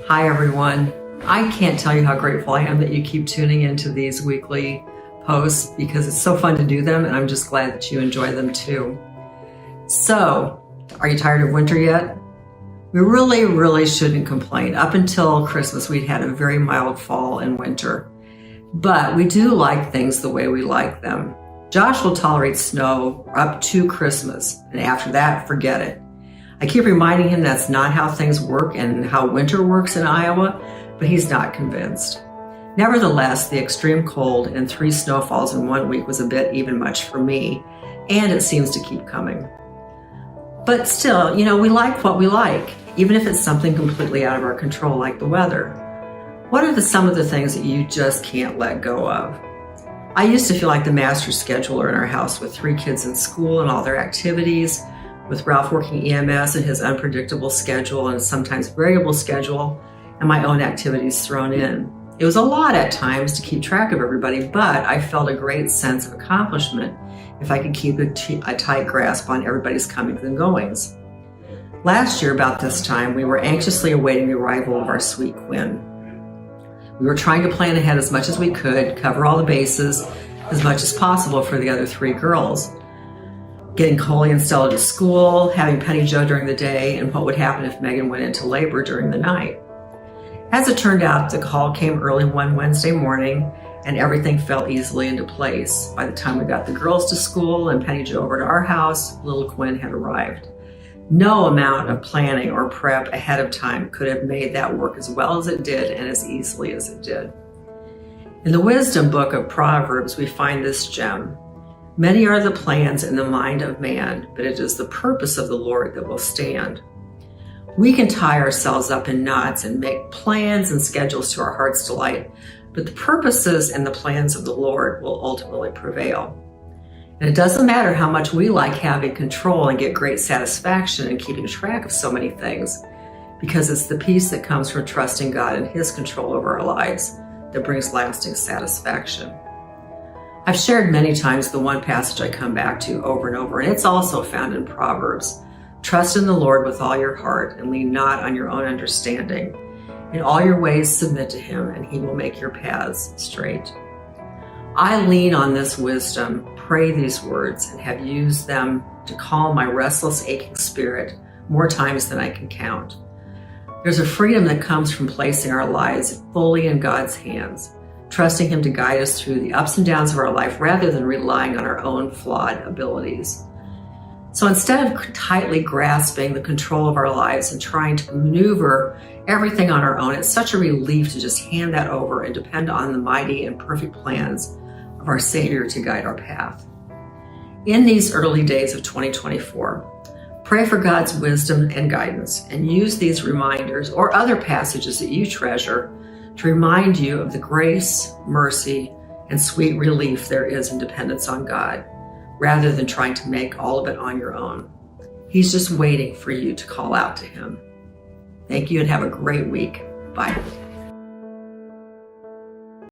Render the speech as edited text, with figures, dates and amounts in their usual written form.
Hi everyone. I can't tell you how grateful I am that you keep tuning into these weekly posts because it's so fun to do them, and I'm just glad that you enjoy them too. So, are you tired of winter yet? We really shouldn't complain. Up until Christmas, we'd had a very mild fall and winter. But we do like things the way we like them. Josh will tolerate snow up to Christmas, and after that, forget it. I keep reminding him that's not how things work and how winter works in Iowa, but he's not convinced. Nevertheless, the extreme cold and 3 snowfalls in 1 week was a bit even much for me, and it seems to keep coming. But still, we like what we like, even if it's something completely out of our control like the weather. What are some of the things that you just can't let go of? I used to feel like the master scheduler in our house with 3 kids in school and all their activities, with Ralph working EMS and his unpredictable schedule and sometimes variable schedule, and my own activities thrown in. It was a lot at times to keep track of everybody, but I felt a great sense of accomplishment if I could keep a tight grasp on everybody's comings and goings. Last year, about this time, we were anxiously awaiting the arrival of our sweet Quinn. We were trying to plan ahead as much as we could, cover all the bases as much as possible for the other 3 girls. Getting Coley and Stella to school, having Penny Jo during the day, and what would happen if Megan went into labor during the night. As it turned out, the call came early one Wednesday morning, and everything fell easily into place. By the time we got the girls to school and Penny Jo over to our house, little Quinn had arrived. No amount of planning or prep ahead of time could have made that work as well as it did and as easily as it did. In the wisdom book of Proverbs, we find this gem. Many are the plans in the mind of man, but it is the purpose of the Lord that will stand. We can tie ourselves up in knots and make plans and schedules to our heart's delight, but the purposes and the plans of the Lord will ultimately prevail. And it doesn't matter how much we like having control and get great satisfaction in keeping track of so many things, because it's the peace that comes from trusting God and His control over our lives that brings lasting satisfaction. I've shared many times the one passage I come back to over and over, and it's also found in Proverbs. Trust in the Lord with all your heart and lean not on your own understanding. In all your ways submit to Him, and He will make your paths straight. I lean on this wisdom, pray these words, and have used them to calm my restless, aching spirit more times than I can count. There's a freedom that comes from placing our lives fully in God's hands, trusting Him to guide us through the ups and downs of our life rather than relying on our own flawed abilities. So instead of tightly grasping the control of our lives and trying to maneuver everything on our own, it's such a relief to just hand that over and depend on the mighty and perfect plans of our Savior to guide our path. In these early days of 2024, pray for God's wisdom and guidance, and use these reminders or other passages that you treasure to remind you of the grace, mercy, and sweet relief there is in dependence on God, rather than trying to make all of it on your own. He's just waiting for you to call out to Him. Thank you and have a great week. Bye.